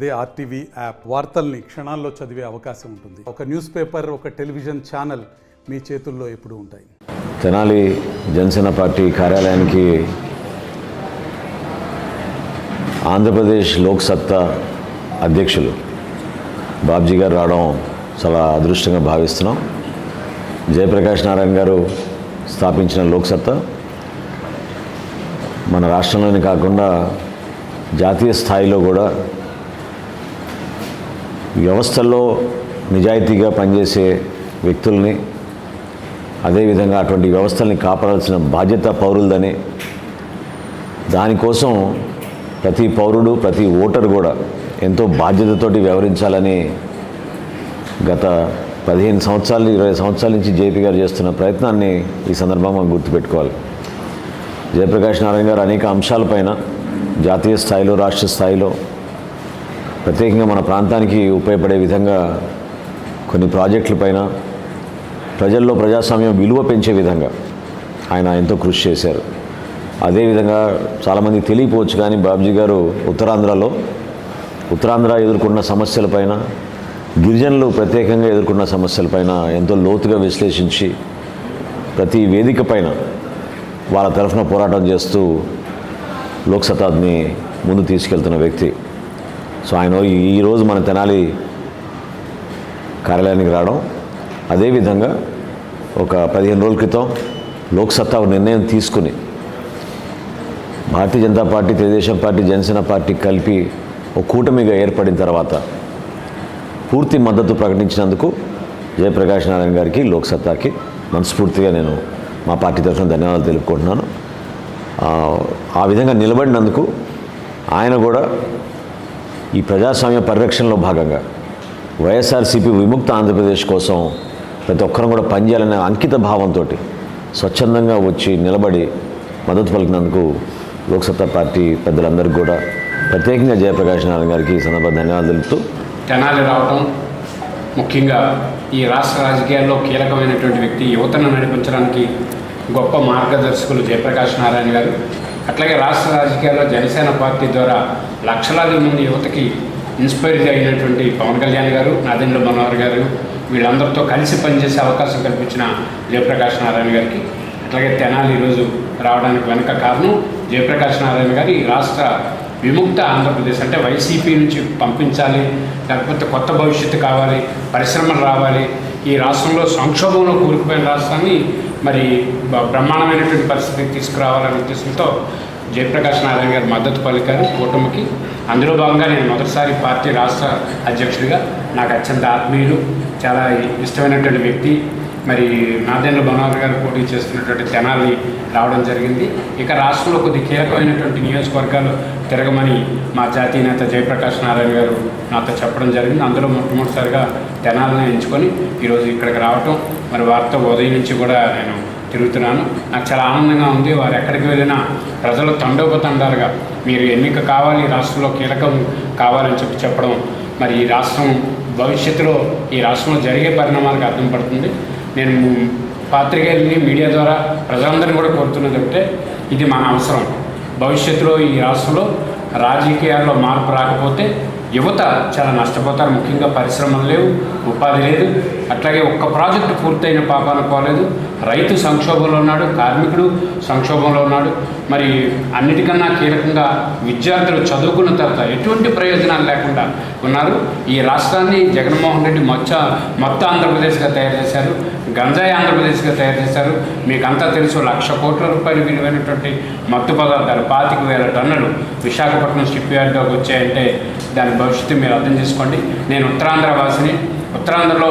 అదే RTV app వార్తల్ని క్షణాల్లో చదివే అవకాశం ఉంటుంది. ఒక న్యూస్ పేపర్, ఒక టెలివిజన్ ఛానల్ మీ చేతుల్లో ఎప్పుడూ ఉంటాయి. తెనాలి జనసేన పార్టీ కార్యాలయానికి ఆంధ్రప్రదేశ్ లోక్ సత్తా అధ్యక్షులు బాబ్జీ గారు రావడం చాలా అదృష్టంగా భావిస్తున్నాం. జయప్రకాష్ నారాయణ గారు స్థాపించిన లోక్ సత్తా మన రాష్ట్రంలోనే కాకుండా జాతీయ స్థాయిలో కూడా వ్యవస్థల్లో నిజాయితీగా పనిచేసే వ్యక్తుల్ని, అదేవిధంగా అటువంటి వ్యవస్థల్ని కాపాడాల్సిన బాధ్యత పౌరులదని, దానికోసం ప్రతి పౌరుడు, ప్రతి ఓటరు కూడా ఎంతో బాధ్యతతోటి వ్యవహరించాలని గత 15 సంవత్సరాలు 20 సంవత్సరాల నుంచి జేపీ గారు చేస్తున్న ప్రయత్నాన్ని ఈ సందర్భంగా గుర్తుపెట్టుకోవాలి. జయప్రకాష్ నారాయణ గారు అనేక అంశాలపైన జాతీయ స్థాయిలో, రాష్ట్ర స్థాయిలో, ప్రత్యేకంగా మన ప్రాంతానికి ఉపయోగపడే విధంగా కొన్ని ప్రాజెక్టులపైన ప్రజల్లో ప్రజాస్వామ్యం విలువ పెంచే విధంగా ఆయన ఎంతో కృషి చేశారు. అదేవిధంగా చాలామంది తెలియపోవచ్చు కానీ బాబ్జీ గారు ఉత్తరాంధ్ర ఎదుర్కొన్న సమస్యలపైన, గిరిజనులు ప్రత్యేకంగా ఎదుర్కొన్న సమస్యలపైన ఎంతో లోతుగా విశ్లేషించి ప్రతి వేదిక పైన వాళ్ళ తరఫున పోరాటం చేస్తూ లోక్ సత్తాని ముందు తీసుకెళ్తున్న వ్యక్తి. సో ఆయన ఈరోజు మన తెనాలి కార్యాలయానికి రావడం, అదేవిధంగా ఒక 15 రోజుల క్రితం లోక్ సత్తా నిర్ణయం తీసుకుని Bharatiya Janata party, Telugu Desam party, Janasena party కలిపి ఒక కూటమిగా ఏర్పడిన తర్వాత పూర్తి మద్దతు ప్రకటించినందుకు జయప్రకాష్ నారాయణ గారికి, లోక్ సత్తాకి మనస్ఫూర్తిగా నేను మా పార్టీ తరఫున ధన్యవాదాలు తెలుపుకుంటున్నాను. ఆ విధంగా నిలబడినందుకు ఆయన కూడా ఈ ప్రజాస్వామ్య పరిరక్షణలో భాగంగా వైఎస్ఆర్సీపీ విముక్త ఆంధ్రప్రదేశ్ కోసం ప్రతి ఒక్కరం కూడా పనిచేయాలనే అంకిత భావంతో స్వచ్ఛందంగా వచ్చి నిలబడి మద్దతు పలికినందుకు లోక్ సత్తా పార్టీ పెద్దలందరికీ కూడా ప్రత్యేకంగా జయప్రకాష్ నారాయణ గారికి ఈ సందర్భంగా ధన్యవాదాలు తెలుపుతూ, తెనాలి రావడం ముఖ్యంగా ఈ రాష్ట్ర రాజకీయాల్లో కీలకమైనటువంటి వ్యక్తి, యువతను నడిపించడానికి గొప్ప మార్గదర్శకులు జయప్రకాష్ నారాయణ గారు. అట్లాగే రాష్ట్ర రాజకీయాల్లో జనసేన పార్టీ ద్వారా లక్షలాది మంది యువతకి ఇన్స్పైర్ అయినటువంటి పవన్ కళ్యాణ్ గారు, నాదెండ్ల మనోహర్ గారు, వీళ్ళందరితో కలిసి పనిచేసే అవకాశం కల్పించిన జయప్రకాష్ నారాయణ గారికి, అట్లాగే తెనాలి ఈరోజు రావడానికి వెనుక కారణం జయప్రకాష్ నారాయణ గారు ఈ రాష్ట్ర విముక్త ఆంధ్రప్రదేశ్ అంటే వైసీపీ నుంచి పంపించాలి, లేకపోతే కొత్త భవిష్యత్తు కావాలి, పరిశ్రమలు రావాలి, ఈ రాష్ట్రంలో సంక్షోభంలో కూరుకుపోయిన రాష్ట్రాన్ని మరి బ్రహ్మాండమైనటువంటి పరిస్థితికి తీసుకురావాలనే ఉద్దేశంతో జయప్రకాష్ నారాయణ గారు మద్దతు పలికారు కూటమికి. అందులో భాగంగా నేను మొదటిసారి పార్టీ రాష్ట్ర అధ్యక్షుడిగా నాకు అత్యంత ఆత్మీయులు, చాలా ఇష్టమైనటువంటి వ్యక్తి మరి నాదెండ్ల మనోహర్ గారు పోటీ చేస్తున్నటువంటి తెనాలి రావడం జరిగింది. ఇక రాష్ట్రంలో కొద్ది కీలకమైనటువంటి నియోజకవర్గాలు తిరగమని మా జాతీయ నేత జయప్రకాష్ నారాయణ గారు నాతో చెప్పడం జరిగింది. అందులో మొట్టమొదటిసారిగా తెనాలిని ఎంచుకొని ఈరోజు ఇక్కడికి రావటం, మరి వారితో ఉదయం నుంచి కూడా నేను తిరుగుతున్నాను. నాకు చాలా ఆనందంగా ఉంది. వారు ఎక్కడికి వెళ్ళినా ప్రజలు తండోపతండాలుగా మీరు ఎన్నిక కావాలి, రాష్ట్రంలో కీలకం కావాలని చెప్పడం, మరి ఈ రాష్ట్రం భవిష్యత్తులో ఈ రాష్ట్రంలో జరిగే పరిణామాలకు అర్థం పడుతుంది. నేను పాత్రికేయుల్ని, మీడియా ద్వారా ప్రజలందరినీ కూడా కోరుతున్నది ఒకటే, ఇది మన అవసరం. భవిష్యత్తులో ఈ రాష్ట్రంలో రాజకీయాల్లో మార్పు రాకపోతే యువత చాలా నష్టపోతారు. ముఖ్యంగా పరిశ్రమలు లేవు, ఉపాధి లేదు, అట్లాగే ఒక్క ప్రాజెక్టు పూర్తయిన పాపాన పోలేదు. రైతు సంక్షోభంలో ఉన్నాడు, కార్మికుడు సంక్షోభంలో ఉన్నాడు. మరి అన్నిటికన్నా కీలకంగా విద్యార్థులు చదువుకున్న తర్వాత ఎటువంటి ప్రయోజనాలు లేకుండా ఉన్నారు. ఈ రాష్ట్రాన్ని జగన్మోహన్ రెడ్డి మొత్తం ఆంధ్రప్రదేశ్గా తయారు చేశారు, గంజాయి ఆంధ్రప్రదేశ్గా తయారు చేశారు. మీకు అంతా తెలుసు, 1,00,000 కోట్ల రూపాయలు విలువైనటువంటి మత్తు పదార్థాలు 25,000 టన్నులు విశాఖపట్నం షిప్ యార్డ్లోకి వచ్చాయంటే దాని భవిష్యత్తు మీరు అర్థం చేసుకోండి. నేను ఉత్తరాంధ్ర వాసిని. ఉత్తరాంధ్రలో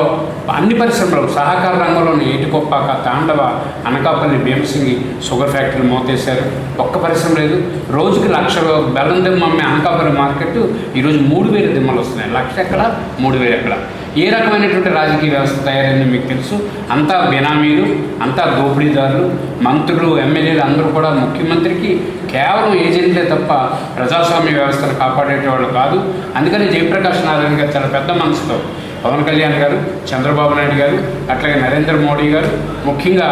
అన్ని పరిశ్రమలు, సహకార రంగంలోని ఏటికొప్పాక, తాండవ, అనకాపల్లి, భీమసింగి షుగర్ ఫ్యాక్టరీలు మోతేశారు. ఒక్క పరిశ్రమ లేదు. రోజుకి 1,00,000 బెల్లం దిమ్మ అమ్మే అనకాపల్లి మార్కెట్ ఈరోజు 3,000 దిమ్మలు వస్తున్నాయి. 1,00,000 ఎక్కడ, 3,000 ఎక్కడ? ఏ రకమైనటువంటి రాజకీయ వ్యవస్థ తయారైందో మీకు తెలుసు. అంతా బినామీలు, అంతా దోపిడీదారులు, మంత్రులు, ఎమ్మెల్యేలు అందరూ కూడా ముఖ్యమంత్రికి కేవలం ఏజెంట్లే తప్ప ప్రజాస్వామ్య వ్యవస్థను కాపాడేటవాళ్ళు కాదు. అందుకని జయప్రకాష్ నారాయణ గారు చాలా పెద్ద మనసుతో పవన్ కళ్యాణ్ గారు, చంద్రబాబు నాయుడు గారు, అట్లాగే నరేంద్ర మోడీ గారు, ముఖ్యంగా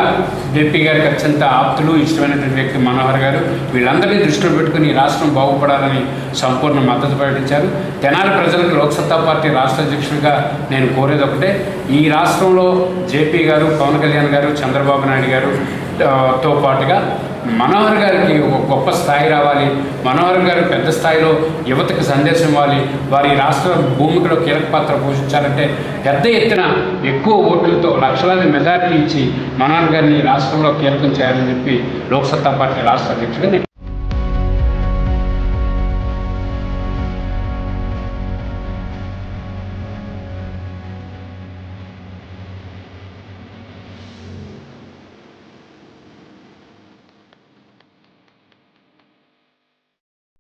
జేపీ గారికి అత్యంత ఆప్తులు, ఇష్టమైనటువంటి వ్యక్తి మనోహర్ గారు, వీళ్ళందరినీ దృష్టిలో పెట్టుకుని ఈ రాష్ట్రం బాగుపడాలని సంపూర్ణ మద్దతు ప్రకటించారు. తెనాలి ప్రజలకు లోక్సత్తా పార్టీ రాష్ట్ర అధ్యక్షుడిగా నేను కోరేది ఒకటే, ఈ రాష్ట్రంలో జేపీ గారు, పవన్ కళ్యాణ్ గారు, చంద్రబాబు నాయుడు గారు తో పాటుగా మనోహర్ గారికి ఒక గొప్ప స్థాయి రావాలి. మనోహర్ గారు పెద్ద స్థాయిలో యువతకు సందేశం ఇవ్వాలి. వారి రాష్ట్ర భూమికలో కీలక పాత్ర పోషించాలంటే పెద్ద ఎత్తున ఎక్కువ ఓట్లతో లక్షలాది మెజార్టీ ఇచ్చి మనోహర్ గారిని రాష్ట్రంలో కీలకం చేయాలని చెప్పి లోక్సత్తా పార్టీ రాష్ట్ర అధ్యక్షుడిగా